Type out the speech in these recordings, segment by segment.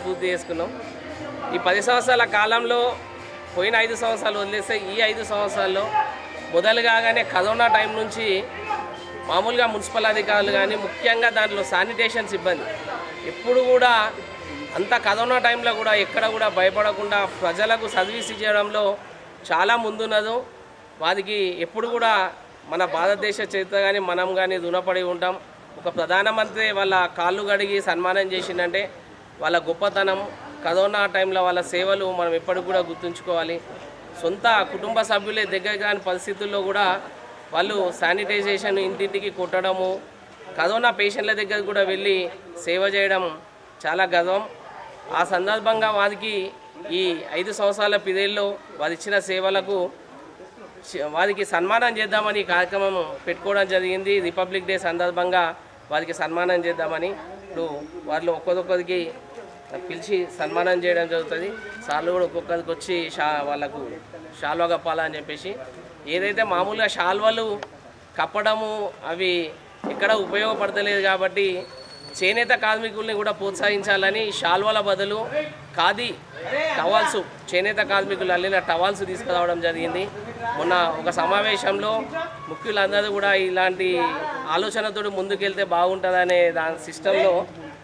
పూర్తి చేసుకున్నాం. ఈ 10 సంవత్సరాల కాలంలో పోయిన 5 సంవత్సరాలు వదిలేస్తే ఈ 5 సంవత్సరాల్లో మొదలు కాగానే కరోనా టైం నుంచి మామూలుగా మున్సిపల్ అధికారులు కానీ ముఖ్యంగా దాంట్లో శానిటేషన్ సిబ్బంది ఎప్పుడు కూడా అంత కరోనా టైంలో కూడా ఎక్కడ కూడా భయపడకుండా ప్రజలకు సర్వీస్ ఇవ్వడంలో చాలా ముందున్నదో వారికి ఎప్పుడు కూడా మన భారతదేశ చరిత్ర కానీ మనం కానీ రుణపడి ఉంటాం. ఒక ప్రధానమంత్రి వాళ్ళ కాళ్ళు కడిగి సన్మానం చేసిందంటే వాళ్ళ గొప్పతనం, కరోనా టైంలో వాళ్ళ సేవలు మనం ఎప్పటికి కూడా గుర్తుంచుకోవాలి. సొంత కుటుంబ సభ్యులే దగ్గర కాని పరిస్థితుల్లో కూడా వాళ్ళు శానిటైజేషన్ ఇంటింటికి కొట్టడము, కరోనా పేషెంట్ల దగ్గర కూడా వెళ్ళి సేవ చేయడం చాలా గర్వం. ఆ సందర్భంగా వారికి ఈ 5 సంవత్సరాల పీరియడ్లో వారు ఇచ్చిన సేవలకు వారికి సన్మానం చేద్దామని కార్యక్రమం పెట్టుకోవడం జరిగింది. రిపబ్లిక్ డే సందర్భంగా వారికి సన్మానం చేద్దామని ఇప్పుడు వాళ్ళు ఒక్కొక్కరికి పిలిచి సన్మానం చేయడం జరుగుతుంది. సార్లు కూడా ఒక్కొక్కరికి వచ్చి వాళ్ళకు శాల్వా కప్పాలని చెప్పేసి, ఏదైతే మామూలుగా శాల్వాలు కప్పడము అవి ఎక్కడ ఉపయోగపడతలేదు కాబట్టి చేనేత కార్మికుల్ని కూడా ప్రోత్సహించాలని శాల్వాల బదులు ఖాదీ టవాల్స్, చేనేత కార్మికులు అల్లిన టవాల్స్ తీసుకురావడం జరిగింది. మొన్న ఒక సమావేశంలో ముఖ్యులందరూ కూడా ఇలాంటి ఆలోచనతో ముందుకెళ్తే బాగుంటుందనే దాని సిస్టంలో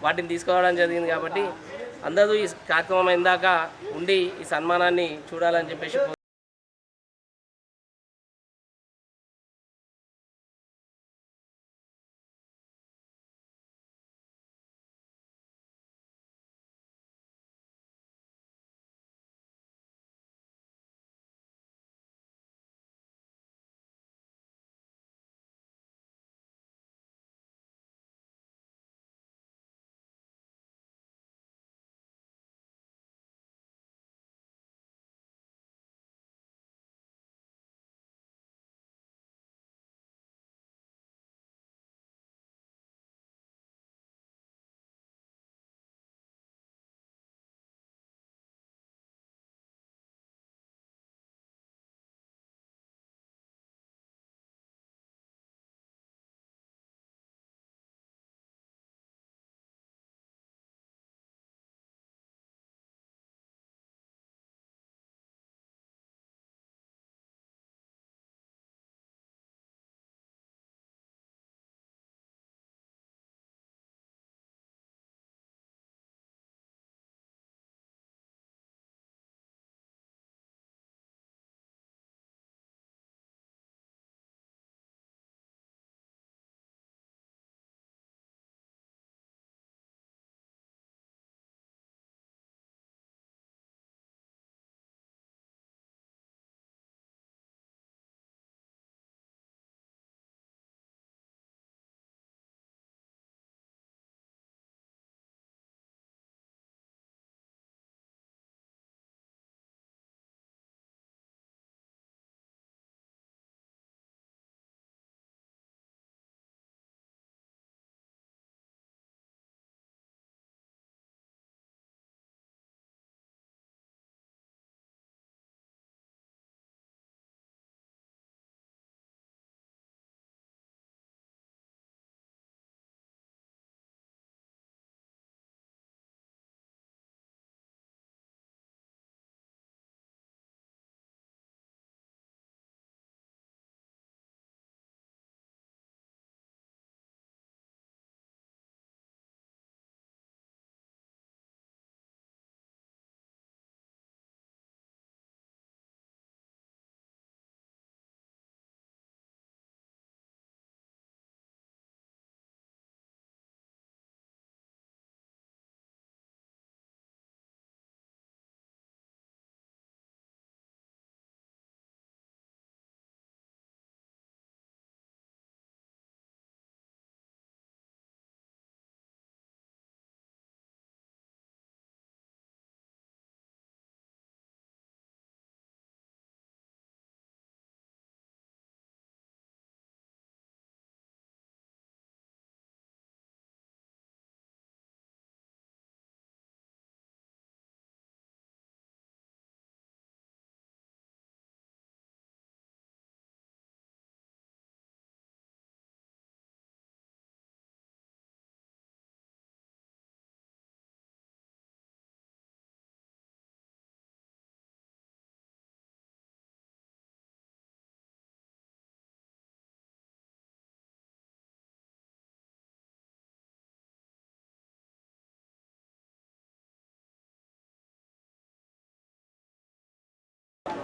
వాటిని తీసుకురావడం జరిగింది. కాబట్టి అందరూ ఈ కార్యక్రమం ఇందాక ఉండి ఈ సన్మానాన్ని చూడాలని చెప్పేసి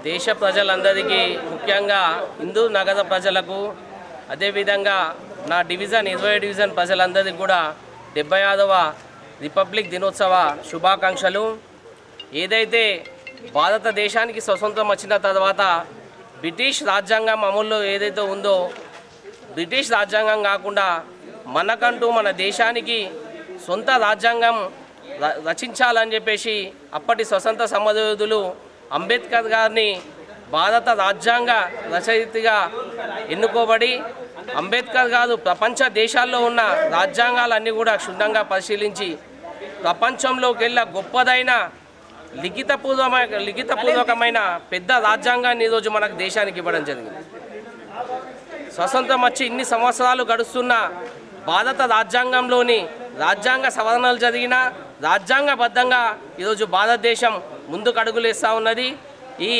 దేశ ప్రజలందరికీ ముఖ్యంగా హిందూ నగర ప్రజలకు అదేవిధంగా నా డివిజన్ 20వ డివిజన్ ప్రజలందరికీ కూడా 76వ రిపబ్లిక్ దినోత్సవ శుభాకాంక్షలు. ఏదైతే భారతదేశానికి స్వతంత్రం వచ్చిన తర్వాత బ్రిటిష్ రాజ్యాంగం అమల్లో ఏదైతే ఉందో బ్రిటిష్ రాజ్యాంగం కాకుండా మనకంటూ మన దేశానికి సొంత రాజ్యాంగం రచించాలని చెప్పేసి అప్పటి స్వతంత్ర సమరయోధులు అంబేద్కర్ గారిని భారత రాజ్యాంగ రచయితగా ఎన్నుకోబడి అంబేద్కర్ గారు ప్రపంచ దేశాల్లో ఉన్న రాజ్యాంగాలన్నీ కూడా క్షుణ్ణంగా పరిశీలించి ప్రపంచంలోకి వెళ్ళే గొప్పదైన లిఖితపూర్వకమైన పెద్ద రాజ్యాంగాన్ని ఈరోజు మనకు దేశానికి ఇవ్వడం జరిగింది. స్వతంత్రం వచ్చి ఇన్ని సంవత్సరాలు గడుస్తున్న భారత రాజ్యాంగంలోని రాజ్యాంగ సవరణలు జరిగిన రాజ్యాంగబద్ధంగా ఈరోజు భారతదేశం ముందుకు అడుగులేస్తూ ఉన్నది. ఈ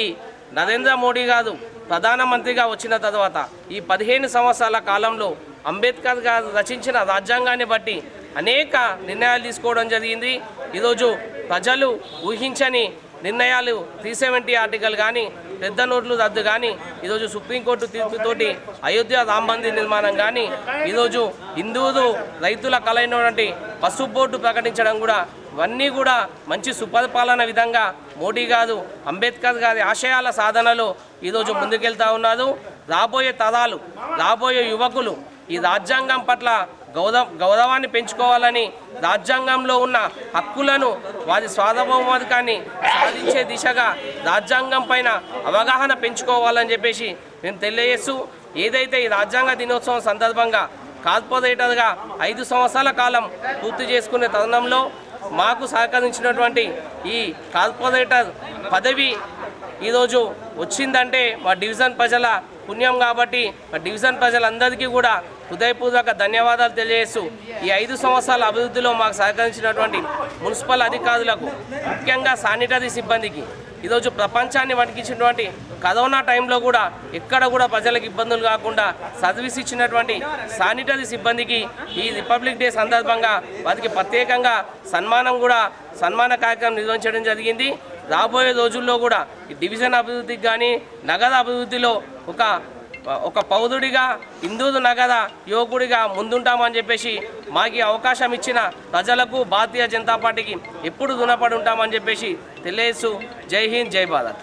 నరేంద్ర మోడీ గారు ప్రధానమంత్రిగా వచ్చిన తర్వాత ఈ 15 సంవత్సరాల కాలంలో అంబేద్కర్ గారు రచించిన రాజ్యాంగాన్ని బట్టి అనేక నిర్ణయాలు తీసుకోవడం జరిగింది. ఈరోజు ప్రజలు ఊహించని నిర్ణయాలు 370 ఆర్టికల్ కానీ పెద్ద నోట్లు రద్దు కానీ ఈరోజు సుప్రీంకోర్టు తీర్పుతోటి అయోధ్య రామ మందిర్ నిర్మాణం కానీ ఈరోజు హిందువులు రైతుల కలైనటువంటి పసుపు బోర్డు ప్రకటించడం కూడా ఇవన్నీ కూడా మంచి సుపరిపాలన విధంగా మోడీ గారు అంబేద్కర్ గారి ఆశయాల సాధనలో ఈరోజు ముందుకెళ్తా ఉన్నారు. రాబోయే తరాలు రాబోయే యువకులు ఈ రాజ్యాంగం పట్ల గౌరవాన్ని పెంచుకోవాలని రాజ్యాంగంలో ఉన్న హక్కులను వారి సార్వభౌమాధికాన్ని సాధించే దిశగా రాజ్యాంగం పైన అవగాహన పెంచుకోవాలని చెప్పేసి మేము తెలియజేస్తూ ఏదైతే ఈ రాజ్యాంగ దినోత్సవం సందర్భంగా కార్పొరేటర్గా 5 సంవత్సరాల కాలం పూర్తి చేసుకునే తరుణంలో మాకు సహకరించినటువంటి ఈ కార్పొరేటర్ పదవి ఈరోజు వచ్చిందంటే మా డివిజన్ ప్రజల పుణ్యం కాబట్టి మా డివిజన్ ప్రజలందరికీ కూడా హృదయపూర్వక ధన్యవాదాలు తెలియజేస్తూ ఈ 5 సంవత్సరాల అభివృద్ధిలో మాకు సహకరించినటువంటి మున్సిపల్ అధికారులకు ముఖ్యంగా శానిటరీ సిబ్బందికి ఈరోజు ప్రపంచాన్ని వణికించినటువంటి కరోనా టైంలో కూడా ఎక్కడ కూడా ప్రజలకు ఇబ్బందులు కాకుండా సర్వీస్ ఇచ్చినటువంటి శానిటరీ సిబ్బందికి ఈ రిపబ్లిక్ డే సందర్భంగా వారికి ప్రత్యేకంగా సన్మాన కార్యక్రమం నిర్వహించడం జరిగింది. రాబోయే రోజుల్లో కూడా ఈ డివిజన్ అభివృద్ధికి కానీ నగర అభివృద్ధిలో ఒక పౌరుడిగా హిందూ నగర యువకుడిగా ముందుంటామని చెప్పేసి మాకు అవకాశం ఇచ్చిన ప్రజలకు భారతీయ జనతా పార్టీకి ఎప్పుడు రుణపడి ఉంటామని చెప్పేసి తెలియజేస్తూ జై హింద్ జై భారత్.